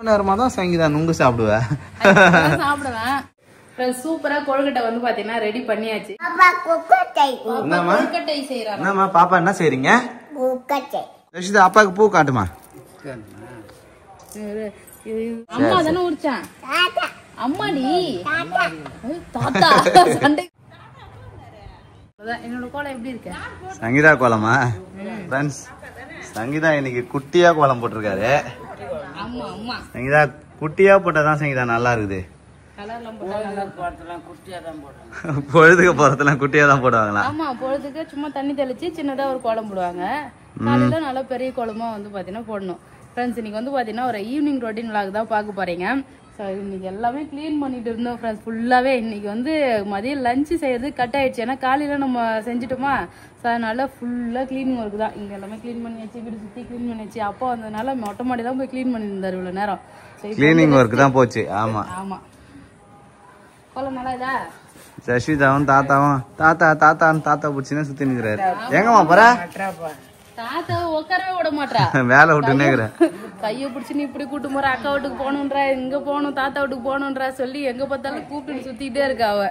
நேரமா தான் சங்கீதா நுங்கு சாப்பிடுவேன். சூப்பரா கொழுக்கட்டை வந்து பாத்தீங்கன்னா ரெடி பண்ணியாச்சு. என்னம்மா பாப்பா என்ன செய்றீங்க? ரஷிதா அப்பாவுக்கு பூ காட்டுமா. அம்மா தானே உரிச்சான். அம்மாடி தாத்தா சண்டை. என்னோட கோலம் எப்படி இருக்கு? சங்கீதா கோலமா? ஃப்ரெண்ட்ஸ் சங்கீதா இன்னைக்கு குட்டியா கோலம் போட்டிருக்காரு. ஆமா ஆமா சங்கீதா குட்டியா போட்டாதான் சங்கீதா நல்லா இருக்குது. பொழுதுக்கு போறதெல்லாம் குட்டியா தான் போடுவாங்களா? ஆமா பொழுதுக்கு சும்மா தண்ணி தெளிச்சு சின்னதா ஒரு கோலம் போடுவாங்க. காலையில நல்லா பெரிய கோலமா வந்து பாத்தீங்கன்னா போடணும். ஃப்ரெண்ட்ஸ் இன்னைக்கு வந்து பாத்தீங்கன்னா ஒரு ஈவினிங் ரொட்டீன் விளாக் தான் பார்க்க போறீங்க. ஸோ இன்னைக்கு எல்லாமே கிளீன் பண்ணிட்டு இருந்தோம் ஃப்ரெண்ட்ஸ் ஃபுல்லாவே. இன்னைக்கு வந்து மதியம் லஞ்சு செய்யறது கட் ஆயிடுச்சு. ஏன்னா காலையில நம்ம செஞ்சுட்டோமா, ஸோ அதனால ஃபுல்லா கிளீனிங் ஒர்க் தான். இங்க எல்லாமே கிளீன் பண்ணியாச்சு, வீடு சுத்தி கிளீன் பண்ணியாச்சு. அப்பா வந்ததுனால மொட்டை மாடி தான் போய் கிளீன் பண்ணியிருந்தாரு இவ்வளவு நேரம். கிளீனிங் ஒர்க் தான் போச்சு. ஆமா ஆமா கோலம் நல்லா இதா. சசிதாவும் தாத்தாவும் தாத்தா பிடிச்சின்னு சுத்தி நிக்கிறாரு. எங்கம்மா போற? தாத்தா உட்காரவே விட மாட்டா, வேலை விட்டு கைய பிடிச்சு நீ இப்படி கூட்டு போற, அக்கா வீட்டுக்கு போகணுன்றா, இங்க போகணும், தாத்தா வீட்டுக்கு போகணுன்றா சொல்லி எங்க பார்த்தாலும் கூப்பிட்டு சுத்திட்டே இருக்கா. அவ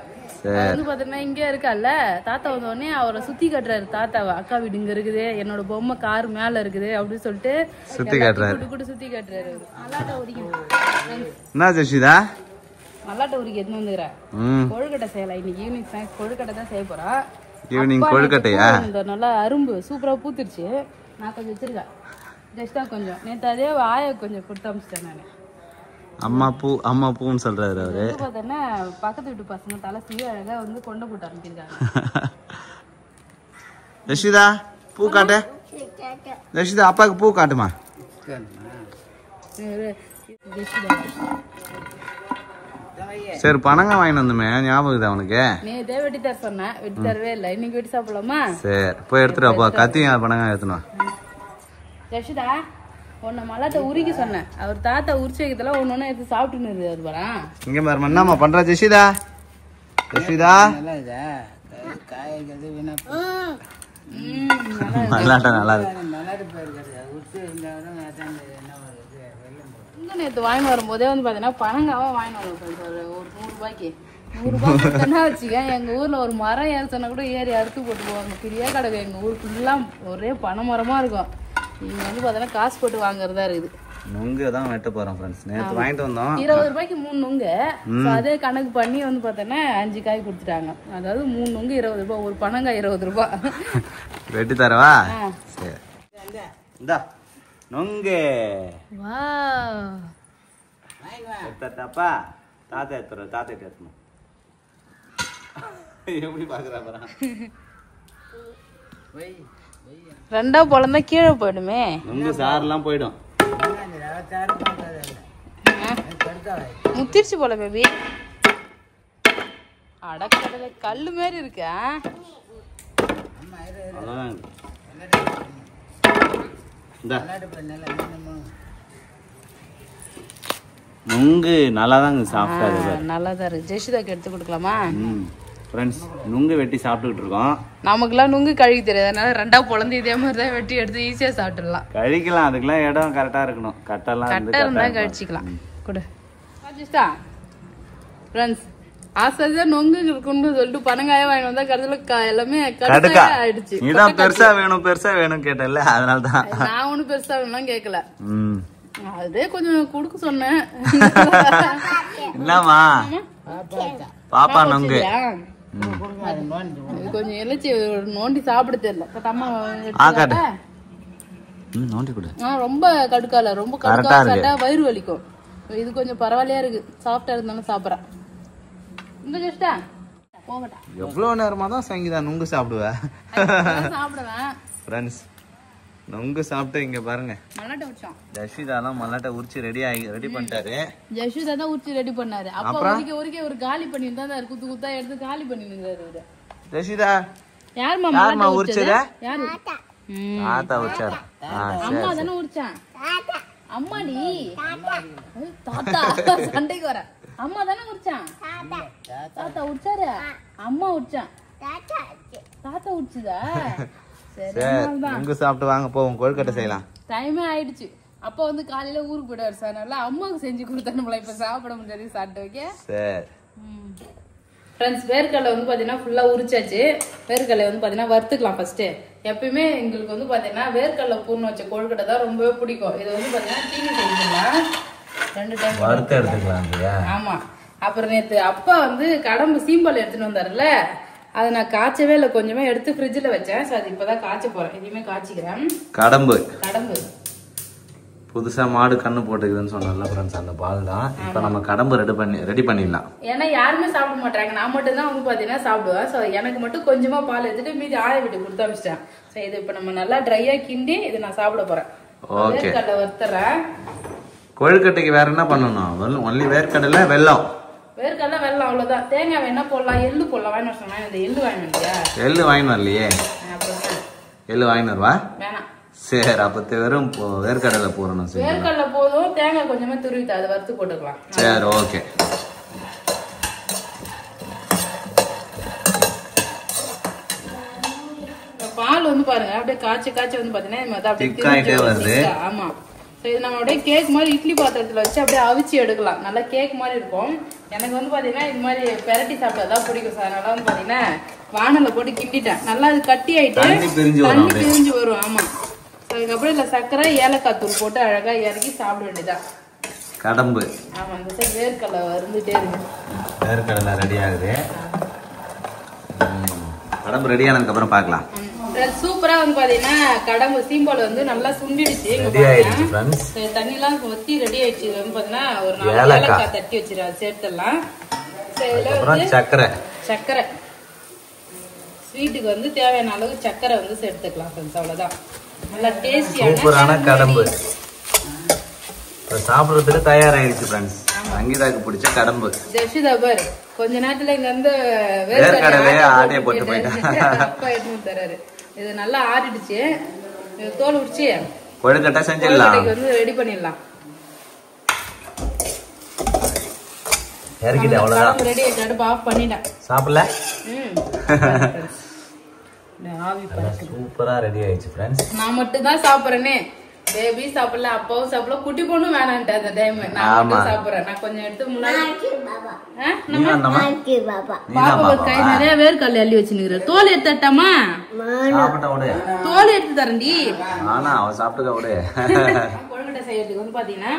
வந்து பாத்தீங்கன்னா இங்க இருக்கால, தாத்தா வந்த உடனே அவரை சுத்தி காட்டுறாரு. தாத்தாவை அக்கா வீடு இங்க இருக்குது, என்னோட பொம்மை கார் மேல இருக்குது அப்படின்னு சொல்லிட்டு சுத்தி காட்டுறாரு. கூட்டு சுத்தி காட்டுறாரு. நல்லாட்ட உரிக்க நல்லாட்ட உரிக்க எடுத்து வந்துக்கிறேன். கொழுக்கட்டை செய்யலாம் இன்னைக்கு ஈவினிங் ஸ்நாக்ஸ். கொழுக்கட்டை தான் செய்ய போறோம். ஈவினிங் கொழுக்கட்டையா? இந்த நல்லா அரும்பு சூப்பரா பூத்துருச்சு. நான் கொஞ்சம் வச்சிருக்கேன் ஜஸ்டா கொஞ்சம். நேற்று அதே ஆய கொஞ்சம் கொடுத்து அமிச்சிட்டேன் நானு. அம்மா பூன்னு சொல்றாரு அவரு. பார்த்தோன்னா பக்கத்து வீட்டு பசங்க தலை சீவி அழகா வந்து கொண்டு போட்டு அனுப்பியிருக்காங்க. ரஷிதா பூ காட்டு. ரஷிதா அப்பாவுக்கு பூ காட்டுமா. சரி பணங்க வாங்கிட்டு வந்தோமே ஞாபகம் அவனுக்கு. நேத்தே வெட்டி தர சொன்னேன், வெட்டி தரவே இல்லை. இன்னைக்கு வெட்டி சாப்பிடலாமா? சரி போய் எடுத்துட்டு அப்பா கத்தியும் பணங்க எடுத்துனோம். ரஷிதா உன்னை மல்லாட்ட உரிக்க சொன்னேன். அவர் தாத்தா உரிச்சு வைக்கிறதுல ஒன்னு எடுத்து சாப்பிட்டுன்னு இருப்பாரா. இங்க பாரு என்னம்மா பண்ற ஜெஷிதா. நல்லா இருக்கு. நேற்று வாங்கி வரும்போதே வந்து பாத்தீங்கன்னா பனங்காவா வாங்கி வரும். ஒரு 100 ரூபாய்க்கு 100 ரூபாய்க்கு என்ன வச்சுக்கேன். எங்க ஊர்ல ஒரு மரம் ஏற சொன்னா கூட ஏறி அறுத்து போட்டு போவாங்க. பெரிய கடை எங்க ஊர் ஃபுல்லா ஒரே பனை மரமா இருக்கும். இங்க வந்து பாத்தீங்கன்னா காசு போட்டு வாங்குறதா இருக்குது. நுங்கு தான் வெட்ட போறோம் ஃப்ரெண்ட்ஸ். நேத்து வாங்கிட்டு வந்தோம். 20 ரூபாய்க்கு 3 நுங்கு. அதே கணக்கு பண்ணி வந்து பார்த்தோன்னா 5 காய் கொடுத்துட்டாங்க. அதாவது 3 நுங்கு 20 ரூபாய், ஒரு பனங்காய் 20 ரூபாய். வெட்டி தரவா? சரி இந்தா நுங்கு. வாவ் தப்பா தாத்தா எடுத்துறோம். எப்படி பாக்குறா பாரு. ரெண்டா பொழந்தா கீழே போயிடுமே. நுங்கு சாரெல்லாம் போயிடும். முத்திருச்சு போல பேபி. அடக்கடலை கல்லு மாதிரி இருக்கா. நுங்கு நல்லாதாங்க சாப்பிட்டா நல்லாதான் இருக்கு. ஜெஷிதாக்கு எடுத்து கொடுக்கலாமா? ஃப்ரெண்ட்ஸ் நுங்கு வெட்டி சாப்பிட்டுக்கிட்டு இருக்கோம். நமக்குலாம் நுங்கு கழுவி தெரியாது, அதனால ரெண்டா பொழந்து இதே மாதிரி தான் வெட்டி எடுத்து ஈஸியா சாப்பிட்டுடலாம். கழிக்கலாம், அதுக்கெல்லாம் இடம் கரெக்டா இருக்கணும். கட்டா இருந்தா கழிச்சிக்கலாம். கொடு ஜெஷிதா. ஃப்ரெண்ட்ஸ் ஆசையா நொங்கு இருக்குன்னு சொல்லிட்டு பனங்காய வாங்கி வந்தா கடைசியில எல்லாமே கடுக்கா ஆயிடுச்சு. இதான் பெருசா வேணும் கேட்டல, அதனாலதான். நான் ஒண்ணு பெருசா வேணும்லாம் கேட்கல. அதே கொஞ்சம் குடுக்க சொன்னேன். என்னமா பாப்பா நொங்கு கொஞ்சம் இலச்சி நோண்டி சாப்பிட தெரியல. ரொம்ப கடுக்கால, ரொம்ப கடுக்கா சாப்பிட்டா வயிறு வலிக்கும். இது கொஞ்சம் பரவாயில்லையா இருக்கு, சாஃப்டா இருந்தாலும் சாப்பிடறேன். இந்த ஜெஸ்டா போகட்டா. எவ்வளவு நேரமா தான் சங்கீதா நுங்கு சாப்பிடுவேன். ஃப்ரெண்ட்ஸ் நுங்கு சாப்பிட்டு இங்க பாருங்க. மல்லாட்டை உரிச்சோம். ஜஷிதா தான் மல்லாட்டை உரிச்சு ரெடி பண்ணிட்டாரு. ஜஷிதா தான் உரிச்சு ரெடி பண்ணாரு. அப்ப ஒருக்கே ஒரு காலி பண்ணிட்டு தான் குத்து குத்தா எடுத்து காலி பண்ணிருந்தாரு. ஜஷிதா யாருமா உரிச்சது? யாரு? தாத்தா உரிச்சாரு. அம்மா தானே உரிச்சான். அம்மாடி தாத்தா சண்டைக்கு வர. அம்மா தானே உரிச்சான். தாத்தா உரிச்சாரு, அம்மா உரிச்சான். தாத்தா உரிச்சுதா? நுங்கு சாப்பிட்டு வாங்க போவோம், கொழுக்கட்டை செய்யலாம். டைமே ஆயிடுச்சு. அப்பா வந்து காலையில ஊருக்கு போயிடுவார் சார், அதனால அம்மாவுக்கு செஞ்சு கொடுத்தா நம்மள இப்ப சாப்பிட முடியாது, சாப்பிட்டு ஓகே. சரி ஃப்ரெண்ட்ஸ், வேர்க்கடலை வந்து பார்த்தீங்கன்னா ஃபுல்லாக உரிச்சாச்சு. வேர்க்கடலை வந்து பார்த்தீங்கன்னா வறுத்துக்கலாம் ஃபர்ஸ்ட்டு. எப்பயுமே எங்களுக்கு வந்து பார்த்தீங்கன்னா வேர்க்கடலை பூர்ணம் வச்ச கொழுக்கட்டை தான் ரொம்பவே பிடிக்கும். இதை வந்து பார்த்தீங்கன்னா தீனி செஞ்சுக்கலாம் 2 டைம் வறுத்து எடுத்துக்கலாம். ஆமாம். அப்புறம் நேற்று அப்பா வந்து கடம்பு சீம்பால் எடுத்துன்னு வந்தார்ல, அதை நான் காய்ச்சவே இல்லை, கொஞ்சமாக எடுத்து ஃப்ரிட்ஜில் வச்சேன். ஸோ அது இப்போ தான் காய்ச்ச போகிறேன். இனிமே காய்ச்சிக்கிறேன். கடம்பு புதுசா மாடு கண்ணு போட்டுக்குதுன்னு சொன்னல ஃப்ரெண்ட்ஸ், அந்த பால் தான். இப்போ நம்ம கடம்பு ரெடி பண்ணிடலாம். ஏன்னா யாருமே சாப்பிட மாட்டாங்க, நான் மட்டும் தான் வந்து பாத்தீங்கன்னா சாப்பிடுவேன். ஸோ எனக்கு மட்டும் கொஞ்சமா பால் எடுத்துட்டு மீதி ஆய விட்டு கொடுத்து அமிச்சிட்டேன். ஸோ இது இப்போ நம்ம நல்லா ட்ரையா கிண்டி இது நான் சாப்பிட போறேன். வேர்க்கடலை வறுத்துறேன். கொழுக்கட்டைக்கு வேற என்ன பண்ணணும்? ஒன்லி வேர்க்கடலை வெல்லம். வேர்க்கடலை வெல்லம் அவ்வளவுதான். தேங்காய் வேணா போடலாம், எள்ளு போடலாம். வாங்கி சொன்னா இந்த எள்ளு வாங்கி வரலையா? எள்ளு வாங்கி வரலையே. எள்ளு வாங்கி வருவா? வேணாம். சரி, அப்ப வெறும் வேர்க்கடலை போடணும். வேர்க்கடலை போதும், தேங்காய் கொஞ்சமா துருவிட்டு அதை வறுத்து போட்டுக்கலாம். சரி ஓகே. பால் வந்து பாருங்க அப்படியே காய்ச்சி வந்து பாத்தீங்கன்னா வருது. ஆமா. இது நம்ம அப்படியே கேக் மாதிரி இட்லி பாத்திரத்துல வச்சு அப்படியே அவிச்சு எடுக்கலாம். நல்லா கேக் மாதிரி இருக்கும். எனக்கு வந்து பாத்தீங்கன்னா இது மாதிரி பெரட்டி சாப்பிட்டாதான் பிடிக்கும் சார். அதனால வந்து பாத்தீங்கன்னா வானல்ல போட்டு கிண்டிட்டேன். நல்லா அது கட்டி ஆயிட்டு தண்ணி பிரிஞ்சு வரும். ஆமா. அதுக்கப்புறம் இல்ல சர்க்கரை ஏலக்காய் தூள் போட்டு அழகா இறக்கி சாப்பிட வேண்டியதான். கடம்பு. ஆமா, இந்த சைடு வேர்க்கடலை வந்துட்டே இருக்கு. வேர்க்கடலை ரெடி ஆகுது. கடம்பு ரெடி ஆனதுக்கு அப்புறம் பார்க்கலாம். சூப்பரா வந்து பாத்தீங்கன்னா கடம்பு சீம்பால் வந்து நல்லா சுண்டிடுச்சு. தண்ணி எல்லாம் ஊத்தி ரெடி ஆயிடுச்சு. வந்து பாத்தீங்கன்னா ஒரு 4 ஏலக்காய் தட்டி வச்சிரு, அது சேர்த்துடலாம். சர்க்கரை ஸ்வீட்டுக்கு வந்து தேவையான அளவு சர்க்கரை வந்து சேர்த்துக்கலாம் ஃப்ரெண்ட்ஸ். அவ்வளவுதான். நல்லா டேஸ்டியான கடம்பு சாப்பிடுறதுக்கு தயாராயிருச்சு ஃப்ரெண்ட்ஸ். சங்கீதாக்கு பிடிச்ச கடம்பு. ஜெஷிதா பாரு கொஞ்ச நேரத்துல இங்க வந்து வேர்க்கடலையே ஆட்டிய போட்டு போயிட்டாங்க. அப்பா எடுத்து தராரு. இது நல்லா ஆறிடுச்சு. தோல் உரிச்சு கொழுக்கட்டை செஞ்சிடலாம். வந்து ரெடி பண்ணிடலாம். இறக்கிட்டு அவ்வளவுதான். ரெடி ஆயிட்டு அடுப்பு ஆஃப் பண்ணிட்டேன். சாப்பிடல. சூப்பரா ரெடி ஆயிடுச்சு ஃப்ரெண்ட்ஸ். நான் மட்டும் தான் சாப்பிடுறேனே. பேபி சாப்பிடல, அப்பாவும் சாப்பிடல, குட்டி பொண்ணும் வேணான்ட்டு அந்த டைம். நான் மட்டும் சாப்பிடுறேன். நான் கொஞ்சம் எடுத்து முன்னாடி பாப்பா கை நிறைய வேர்க்கடலை அள்ளி வச்சுருக்கிற. தோல் எடுத்துட்டாமா? தோல் எடுத்து தரண்டி. கொழுக்கட்டை செய்யறதுக்கு வந்து பாத்தீங்கன்னா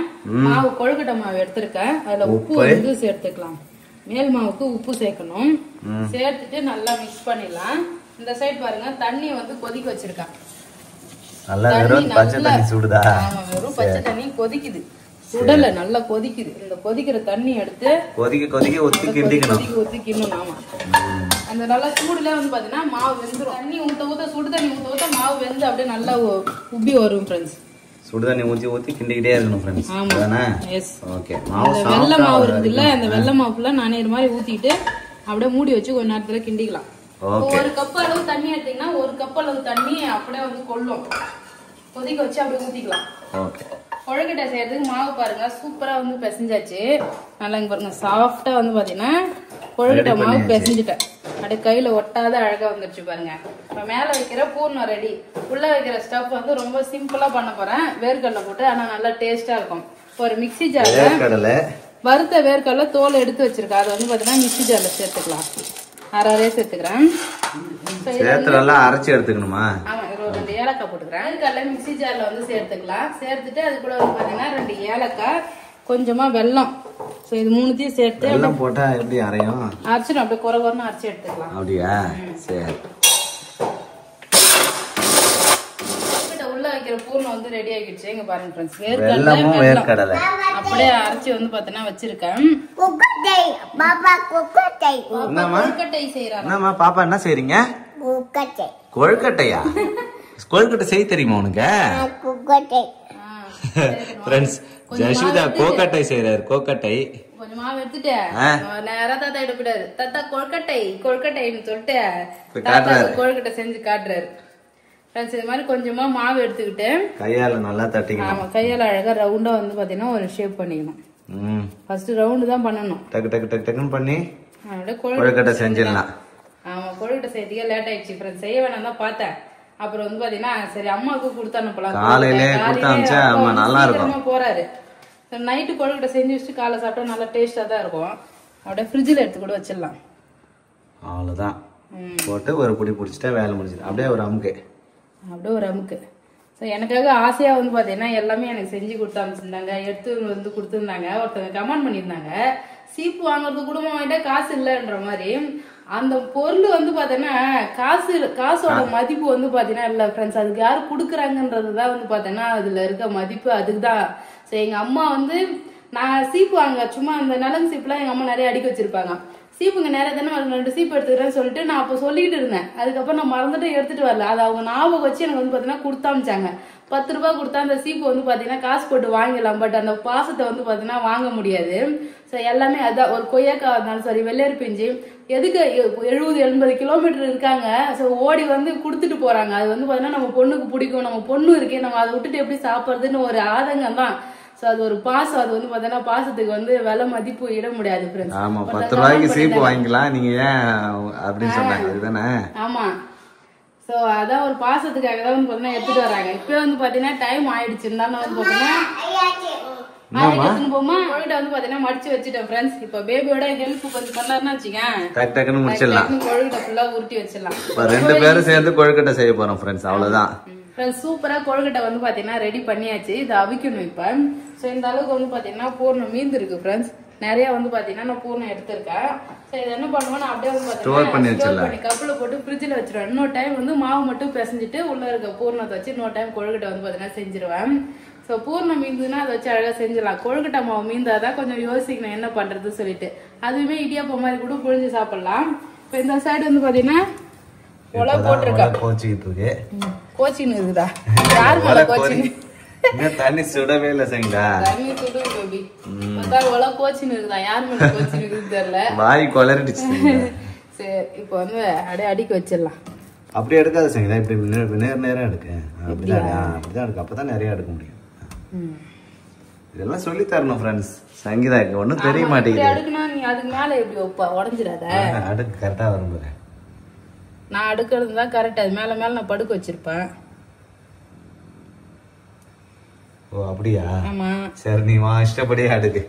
மாவு கொழுக்கட்டை மாவு எடுத்திருக்கேன். அதுல உப்பு வந்து சேர்த்துக்கலாம். மேல் மாவுக்கு உப்பு சேர்க்கணும். சேர்த்துட்டு நல்லா மிக்ஸ் பண்ணிடலாம். இந்த சைடு பாருங்க தண்ணி வந்து கொதிக்க வச்சிருக்கேன். வெறும் பச்சை தண்ணி கொதிக்குது. சுடல நல்லா கொதிக்குது. இந்த கொதிக்கிற தண்ணி எடுத்து ஊத்தி கிண்டணும். ஆமா, அந்த நல்லா சூடுல வந்து பாத்தீங்கன்னா மாவு வெந்துரும். தண்ணி ஊத்த சுடு தண்ணி ஊத்த மாவு வெந்து அப்படியே நல்லா உப்பி வரும் ஃப்ரெண்ட்ஸ். சுடு தண்ணி ஊத்தி கிண்டிக்கிட்டே இருக்கணும் ஃப்ரெண்ட்ஸ். வெள்ளை மாவு இருக்குல்ல, அந்த வெள்ளை மாவு ஃபுல்லா நானே இது மாதிரி ஊத்திட்டு அப்படியே மூடி வச்சு கொஞ்ச நேரத்துல கிண்டிக்கலாம். 1 கப் அளவு தண்ணி எடுத்தீங்கன்னா 1 கப் அளவு தண்ணி அப்படியே வந்து கொள்ளும். கொதிக்க வச்சு அப்படியே ஊத்திக்கலாம். கொழுக்கட்டை செய்யறதுக்கு மாவு பாருங்க சூப்பரா வந்து பிசைஞ்சாச்சு. நல்லா இங்க பாருங்க சாஃப்டா வந்து பாத்தீங்கன்னா கொழுக்கட்டை மாவு பிசைஞ்சுட்டேன். அப்படியே கையில ஒட்டாத அழகா வந்துருச்சு பாருங்க. இப்ப மேல வைக்கிற பூர்ணம் ரெடி. உள்ள வைக்கிற ஸ்டஃப் வந்து ரொம்ப சிம்பிளா பண்ண போறேன். வேர்க்கடலை போட்டு, ஆனா நல்லா டேஸ்டா இருக்கும். ஒரு மிக்ஸி ஜார்ல வறுத்த வேர்க்கடலை தோல் எடுத்து வச்சிருக்கேன். அது வந்து பாத்தீங்கன்னா மிக்ஸி ஜார்ல சேர்த்துக்கலாம். அரை சேர்த்துக்கிறேன். அரைச்சி எடுத்துக்கணுமா? ஆமா, 2 ஏலக்காய் போட்டுக்கிறேன். வேர்க்கடலை மிக்ஸி ஜார்ல வந்து சேர்த்துக்கலாம். சேர்த்துட்டு அது கூட வந்து பாத்தீங்கன்னா 2 ஏலக்காய், கொஞ்சமா வெல்லம். இது 3த்தையும் சேர்த்து வெல்லம் போட்டா எப்படி அரையும்? அரைச்சிடும். அப்படியே குறன்னு அரைச்சி எடுத்துக்கலாம். அப்படியா? சரி. உள்ள வைக்கிற பூர்ணம் வந்து ரெடி ஆகிடுச்சு. இங்க பாருங்க ஃப்ரெண்ட்ஸ், வேர்க்கடலை அப்படியே அரைச்சி வந்து பாத்தீங்கன்னா வச்சிருக்கேன். பாப்பா என்ன செய்றீங்க? கொழுக்கட்டையா? கொழுக்கட்டை செய்ய தெரியுமா உனக்கு? ஃப்ரெண்ட்ஸ், ஜெஷிதா கோக்கட்டை செய்றாரு. கோக்கட்டை கொஞ்சம் மாவு எடுத்துட்டு நேரா தாத்தா கிட்ட போயிடாரு. தாத்தா கொழுக்கட்டைன்னு சொல்லிட்டு தாத்தா கொழுக்கட்டை செஞ்சு காட்டுறாரு. இது மாதிரி கொஞ்சமா மாவு எடுத்துக்கிட்டு கையால நல்லா தட்டிக்கணும். ஆமா, கையால அழகா ரவுண்டா வந்து பாத்தீங்கன்னா ஒரு ஷேப் பண்ணிக்கணும். ஃபர்ஸ்ட் ரவுண்ட் தான் பண்ணணும். டக்கு டக்கு டக்கு டக்குன்னு பண்ணி கொழுக்கட்டை செஞ்சிடலாம். ஆமா, கொழுக்கட்டை செய்யறதுக்கே லேட் ஆயிடுச்சு ஃப்ரெண்ட்ஸ். செய்ய வேணாம் தான் பார்த்தேன். அப்புறம் வந்து பாத்தீங்கன்னா சரி அம்மாவுக்கு கொடுத்து அனுப்பலாம். காலையிலே கொடுத்து அனுப்பிச்சா நல்லா இருக்கும். போறாரு நைட்டு கொழுக்கட்டை செஞ்சு வச்சுட்டு காலை சாப்பிட்டா நல்லா டேஸ்டா தான் இருக்கும். அப்படியே ஃப்ரிட்ஜில் எடுத்து கூட வச்சிடலாம். அவ்வளோதான் போட்டு ஒரு புடி பிடிச்சிட்டா வேலை முடிஞ்சிடும். அப்படியே ஒரு அமுக்கு. ஸோ எனக்காக ஆசையாக வந்து பார்த்தீங்கன்னா எல்லாமே எனக்கு செஞ்சு கொடுத்து அனுப்பிச்சிருந்தாங்க, எடுத்து வந்து கொடுத்துருந்தாங்க. ஒருத்தவங்க கமெண்ட் பண்ணியிருந்தாங்க, சீப்பு வாங்குறது குடும்பம் வாங்கிட்டா காசு இல்லைன்ற மாதிரி. அந்த பொருள் வந்து பார்த்தீங்கன்னா காசோட மதிப்பு வந்து பார்த்தீங்கன்னா இல்லை ஃப்ரெண்ட்ஸ், அதுக்கு யார் கொடுக்குறாங்கன்றது தான் வந்து பார்த்தீங்கன்னா அதில் இருக்க மதிப்பு அதுக்கு தான். ஸோ எங்கள் அம்மா வந்து நான் சீப்பு வாங்க சும்மா அந்த நலங்கு சீப்புலாம் எங்கள் அம்மா நிறைய அடிக்க வச்சிருப்பாங்க. சீப்புங்க நேரம் தானே 2 சீப்பு எடுத்துக்கிறேன்னு சொல்லிட்டு நான் அப்போ சொல்லிட்டு இருந்தேன். அதுக்கப்புறம் நான் மறந்துட்டு எடுத்துட்டு வரல. அது அவங்க ஞாபகம் வச்சு எனக்கு வந்து பார்த்தீங்கன்னா கொடுத்தாமிச்சாங்க. 10 ரூபாய் கொடுத்தா அந்த சீப்பு வந்து பார்த்தீங்கன்னா காசு போட்டு வாங்கிடலாம். பட் அந்த பாசத்தை வந்து பார்த்தீங்கன்னா வாங்க முடியாது. ஸோ எல்லாமே அதான் ஒரு கொய்யாக்காய் இருந்தாலும் சரி, வெள்ளரி பிஞ்சு எதுக்கு 70-80 கிலோமீட்டர் இருக்காங்க. ஸோ ஓடி வந்து கொடுத்துட்டு போறாங்க. அது வந்து பார்த்தீங்கன்னா நம்ம பொண்ணுக்கு பிடிக்கும், நம்ம பொண்ணு இருக்கே, நம்ம அதை விட்டுட்டு எப்படி சாப்பிட்றதுன்னு ஒரு ஆதங்கம் தான். அது ஒரு பாசம். அது வந்து பாத்தீங்கன்னா பாசத்துக்கு வந்து விலை மதிப்பு இட முடியாது ஃப்ரெண்ட்ஸ். ஆமா 10 ரூபாய்க்கு சீப்பு வாங்கிக்கலாம் நீங்க ஏன் அப்படின்னு சொன்னாங்க இதுதானே. ஆமா சோ அதான் ஒரு பாசத்துக்காக தான் வந்து பாத்தீங்கன்னா எடுத்துட்டு வராங்க. இப்ப வந்து பாத்தீங்கன்னா டைம் ஆயிடுச்சு. இருந்தாலும் வந்து பாத்தீங்கன்னா போமா கொழுக்கட்டை வந்து பாத்தீங்கன்னா மடிச்சு வச்சுட்டேன் ஃப்ரெண்ட்ஸ். இப்ப பேபியோட ஹெல்ப் கொஞ்சம் பண்ணாருன்னா வச்சுக்கேன், டக் டக்குன்னு முடிச்சிடலாம். கொழுக்கட்டை ஃபுல்லா உருட்டி வச்சிடலாம். 2 பேரும் சேர்ந்து கொழுக்கட்டை செய்ய போறோம் ஃப்ரெண்ட்ஸ். அவ்வளவுதான். சூப்பரா கொழுக்கட்டை வந்து பாத்தீங்கன்னா ரெடி பண்ணியாச்சு. இதை அவிக்கணும் இப்ப. சோ இந்த அளவுக்கு வந்து பாத்தீங்கன்னா பூர்ணம் மீந்து இருக்கு ஃப்ரெண்ட்ஸ். நிறைய வந்து பாத்தீங்கன்னா நான் பூர்ணம் எடுத்திருக்கேன். சோ இதை என்ன பண்ணுவேன், அப்படியே வந்து பாத்தீங்கன்னா ஸ்டோர் பண்ணி கப்பில போட்டு ஃப்ரிட்ஜ்ல வச்சிருவேன். இன்னொரு டைம் வந்து மாவு மட்டும் பிசைஞ்சிட்டு உள்ள இருக்க பூர்ணத்தை வச்சு இன்னொரு டைம் கொழுக்கட்டை வந்து பாத்தீங்கன்னா செஞ்சிருவேன். சோ பூர்ணம் மீந்துன்னா அதை வச்சு அழகா செஞ்சிடலாம். கொழுக்கட்டை மாவு மீந்தாதான் கொஞ்சம் யோசிக்கணும் என்ன பண்றதுன்னு சொல்லிட்டு. அதுவுமே இடியாப்பம் மாதிரி கூட புழிஞ்சு சாப்பிடலாம். இப்ப இந்த சைடு வந்து பாத்தீங்கன்னா ஒலை போட்டிருக்கா, கோச்சின்னு இருக்குதா, யாரு மேல கோச்சின்னு தண்ணி சுடவே இல்ல சரிங்களா, தண்ணி சுடுது பேபி. ஒலை கோச்சின்னு இருக்குதா, யாரு மேல கோச்சின்னு இருக்குது தெரியல, வாய் கொலரிடுச்சு. சரி இப்போ வந்து அப்படியே அடிக்க வச்சிடலாம். அப்படியே எடுக்காத சரிங்களா, இப்படி நேரம் எடுக்க. அப்படிதான் எடுக்க, அப்பதான் நிறைய எடுக்க முடியும். இதெல்லாம் சொல்லி தரணும் ஃப்ரெண்ட்ஸ். சங்கீதா ஒன்னும் தெரிய மாட்டேங்குது. அடுக்குனா நீ அதுக்கு மேல எப்படி வைப்பா, உடஞ்சிடாத. அடுக்கு கரெக்டா வரும் பாரு. நான் அடுக்கிறது தான் கரெக்ட். அது மேல மேல நான் படுக்க வச்சிருப்பேன். ஓ அப்படியா? ஆமா சரி நீ வா, இஷ்டப்படியே அடுக்கு.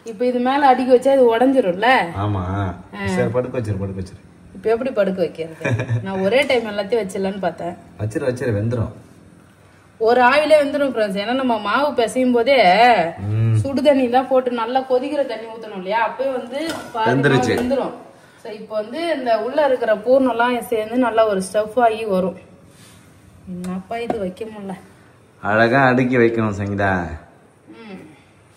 இப்ப இது மேல அடிக்க வச்சா இது உடஞ்சிரும்ல. ஆமா சரி படுக்க வச்சிரு. இப்ப எப்படி படுக்க வைக்கிறது? நான் ஒரே டைம் எல்லாத்தையும் வச்சிடலான்னு பார்த்தேன். வச்சிரு வெந்துரும். ஒரு ஆவிலே வெந்துரும் ஃப்ரெண்ட்ஸ். ஏன்னா நம்ம மாவு பிசையும் போதே சுடு தண்ணி தான் போட்டு நல்லா கொதிக்கிற தண்ணி ஊத்தணும் இல்லையா, அப்பவே வந்து வெந்துரும். இப்ப வந்து இந்த உள்ள இருக்கிற பூர்ணம் எல்லாம் சேர்ந்து நல்லா ஒரு ஸ்டஃப் ஆகி வரும். என்னப்பா இது வைக்க முடியல, அழகா அடுக்கி வைக்கணும் சங்கீதா.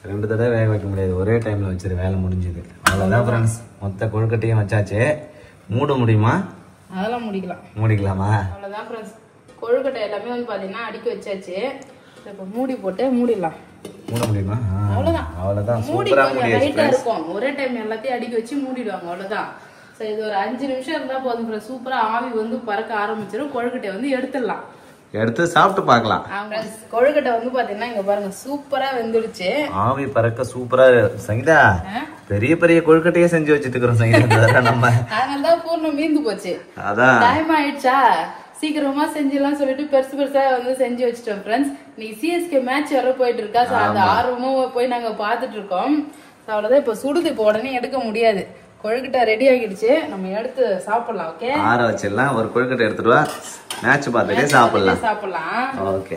2 தடவை வேக வைக்க முடியாது, ஒரே டைம்ல வச்சிரு, வேலை முடிஞ்சது. அவ்வளவுதான் ஃப்ரெண்ட்ஸ். மொத்த கொழுக்கட்டையும் வச்சாச்சு. மூட முடியுமா? அதெல்லாம் மூடிக்கலாமா? அவ்வளவுதான் ஃப்ரெண்ட்ஸ். கொழுக்கட்டை எல்லாமே வந்து பாத்தீங்கன்னா அடுக்கி வச்சாச்சு. இப்ப மூடி போட்டு மூடிடலாம். மூட முடியுமா? அவ்வளவுதான். மூடி கொஞ்சம் லைட்டா இருக்கும். ஒரே டைம் எல்லாத்தையும் அடுக்கி வச்சு மூடிடுவாங்க. அவ்வளவுதான். சோ இது ஒரு 5 நிமிஷம் இருந்தா போதும். சூப்பரா ஆவி வந்து பறக்க ஆரம்பிச்சிடும். கொழுக்கட்டை வந்து எடுத்துடலாம். எடுத்து சாப்பிட்டு பார்க்கலாம். கொழுக்கட்டை வந்து பாத்தீங்கன்னா இங்க பாருங்க சூப்பரா வெந்துடுச்சு. ஆவி பறக்க சூப்பரா. சங்கீதா பெரிய பெரிய கொழுக்கட்டையே செஞ்சு வச்சுட்டு இருக்கிறோம் சங்கீதா. நம்ம அதனாலதான் பூர்ணம் மீந்து போச்சு. அதான் டைம் ஆயிடுச்சா, சீக்கிரமா செஞ்சிடலாம் சொல்லிட்டு பெருசு பெருசா வந்து செஞ்சு வச்சிட்டோம் ஃப்ரெண்ட்ஸ். இன்னைக்கு சிஎஸ்கே மேட்ச் வர போயிட்டு இருக்கா. சோ அந்த ஆர்வமா போய் நாங்க பாத்துட்டு இருக்கோம். அவ்வளவுதான். இப்ப சுடுது, இப்ப உடனே எடுக்க முடியாது. கொழுக்கட்டை ரெடி ஆகிடுச்சு, நம்ம எடுத்து சாப்பிடலாம். ஓகே, ஆற வச்சிடலாம். ஒரு கொழுக்கட்டை எடுத்துட்டு வா, மேட்ச் பார்த்துட்டே சாப்பிடலாம். ஓகே.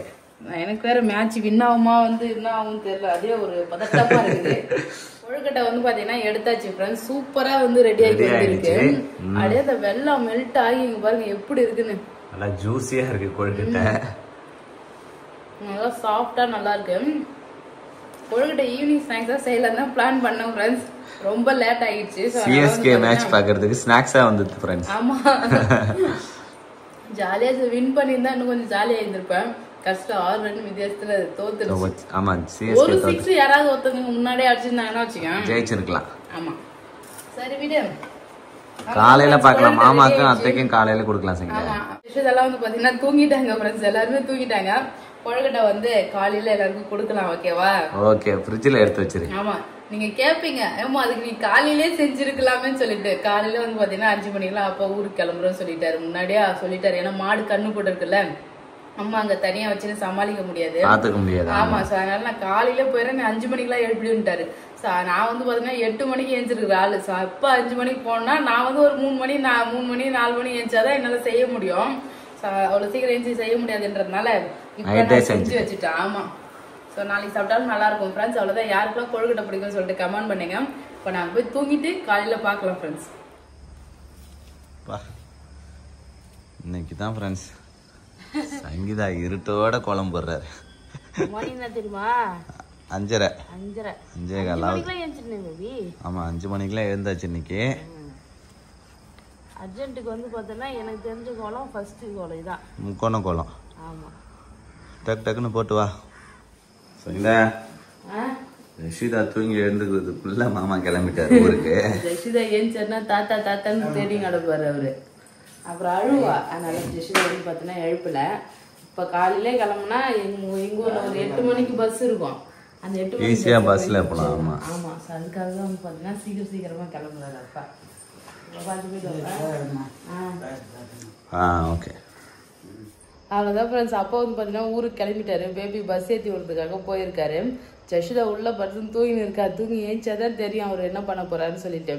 எனக்கு வேற மேட்ச் வின் ஆகுமா வந்து என்ன ஆகும் தெரியல, அதே ஒரு பதட்டமா இருக்குது. கொழுக்கட்டை வந்து பாத்தீங்கன்னா எடுத்தாச்சு ஃப்ரெண்ட்ஸ். சூப்பரா வந்து ரெடி ஆகி இருக்கு. அப்படியே அந்த வெள்ளம் மெல்ட் ஆகி இங்க பாருங்க எப்படி இருக்குன்னு. நல்லா ஜூசியா இருக்கு கொழுக்கட்டை, நல்லா சாஃப்டா நல்லா இருக்கு. கொழுக்கட்டை ஈவினிங் ஸ்நாக்ஸா செய்யலாம் தான் பிளான் பண்ணோம் ஃப்ரெண்ட்ஸ். ரொம்ப லேட் ஆயிடுச்சு. சிஎஸ்கே மேட்ச் பாக்குறதுக்கு ஸ்நாக்ஸா வந்தது ஃப்ரெண்ட்ஸ். ஆமா ஜாலியா வின் பண்ணிருந்தா இன்னும் கொஞ்சம் ஜாலியா இருந்திருப்பேன். கஷ்டம் 6 ரன் வித்தியாசத்துல தோத்துருச்சு. ஆமா ஒரு 6 யாராவது ஒருத்தவங்க முன்னாடியே அடிச்சிருந்தாங்கன்னா வச்சுக்கோங்க ஜெயிச்சிருக்கலாம். ஆமா சரி விடு, காலையில பாக்கலாம். மாமாக்கும் அத்தைக்கும் காலையில கொடுக்கலாம். இதெல்லாம் வந்து பாத்தீங்கன்னா தூங்கிட்டாங்க ஃப்ரெண்ட்ஸ். எல்லாருமே தூங்கிட்டாங்க. கொழுக்கட்டை வந்து காலையில எல்லாருக்கும் கொடுக்கலாம், ஓகேவா? ஓகே, ஃப்ரிட்ஜில் எடுத்து வச்சிரு. ஆமா, நீங்க கேப்பீங்க, ஏமா அதுக்கு நீ காலையிலே செஞ்சிருக்கலாமே சொல்லிட்டு. காலையில வந்து பாத்தீங்கன்னா 5 மணிக்கெல்லாம் அப்பா ஊருக்கு கிளம்புறோம் சொல்லிட்டாரு, முன்னாடியே சொல்லிட்டாரு. ஏன்னா மாடு கண்ணு போட்டு இருக்குல்ல, அம்மா அங்க தனியா வச்சுன்னு சமாளிக்க முடியாது. ஆமா, சோ அதனால நான் காலையில போயிடுறேன், 5 மணிக்கெல்லாம் எழுப்பிடுன்ட்டாரு. நான் வந்து பாத்தீங்கன்னா 8 மணிக்கு எழுந்திருக்கிற ஆளு. அப்பா 5 மணிக்கு போனா நான் வந்து ஒரு 3 மணி 4 மணி எழுந்தாதான் என்னால செய்ய முடியும். அவ்வளவு சீக்கிரம் எழுந்து செய்ய முடியாதுன்றதுனால இப்ப செஞ்சு வச்சுட்டேன். ஆமா, ஸோ நாளைக்கு சாப்பிட்டாலும் நல்லா இருக்கும் ஃப்ரெண்ட்ஸ். அவ்வளோதான். யாருக்கெல்லாம் கொழுக்கட்டை பிடிக்கும்னு சொல்லிட்டு கமெண்ட் பண்ணுங்க. இப்போ நான் போய் தூங்கிட்டு காலையில் பார்க்கலாம் ஃப்ரெண்ட்ஸ். இன்னைக்கு தான் ஃப்ரெண்ட்ஸ் சங்கீதா இருட்டோட குழம்பு போடுறாரு. மணி என்ன தெரியுமா? 5:30. 5:30. ஆமா, 5 மணிக்கெல்லாம் எழுந்தாச்சு இன்னைக்கு. அர்ஜென்ட்டுக்கு வந்து பார்த்தோன்னா எனக்கு தெரிஞ்ச கோலம் ஃபர்ஸ்ட் கோலம் இதான், முக்கோண கோலம். ஆமா, டக்குன்னு போட்டு வா. சரிங்களா? ரஷிதா தூங்கி எழுந்துக்கிறதுக்குள்ள மாமா கிளம்பிட்டாரு ஊருக்கு. ரஷிதா ஏன்ச்சா தாத்தா தாத்தான்னு தேடி நடப்பாரு அவரு. அப்புறம் அழுவா, அதனால ரஷிதா வந்து பார்த்தோன்னா எழுப்பல. இப்போ காலையிலே கிளம்புனா எங்க ஊர்ல ஒரு 8 மணிக்கு பஸ் இருக்கும். அந்த 8 மணிக்கு ஈஸியா பஸ்ல போலாம். ஆமா ஆமா, அதுக்காக தான் வந்து பார்த்தீங்கன்னா சீக்கிரமா கிளம்புறாரு அப்பா. ஓகே, அவ்வளோதான் ஃப்ரெண்ட்ஸ். அப்பா வந்து பார்த்தீங்கன்னா ஊருக்கு கிளம்பிட்டாரு. பேபி பஸ் ஏற்றி விடுறதுக்காக போயிருக்காரு. ஜஷிதா உள்ள படுத்துன்னு தூங்கின்னு இருக்கா. தூங்கி ஏஞ்சாதான் தெரியும் அவர் என்ன பண்ண போறாருன்னு சொல்லிட்டு.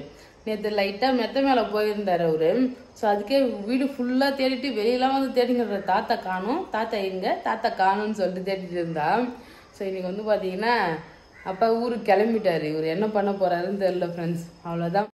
நேற்று லைட்டா மெத்த மேல போயிருந்தாரு அவரு. ஸோ அதுக்கே வீடு ஃபுல்லா தேடிட்டு வெளியெல்லாம் வந்து தேடிங்கிற தாத்தா காணும், தாத்தா எங்க, தாத்தா காணும்னு சொல்லிட்டு தேடிட்டு இருந்தா. ஸோ இன்னைக்கு வந்து பாத்தீங்கன்னா அப்பா ஊருக்கு கிளம்பிட்டாரு. இவர் என்ன பண்ண போறாருன்னு தெரியல ஃப்ரெண்ட்ஸ். அவ்வளோதான்.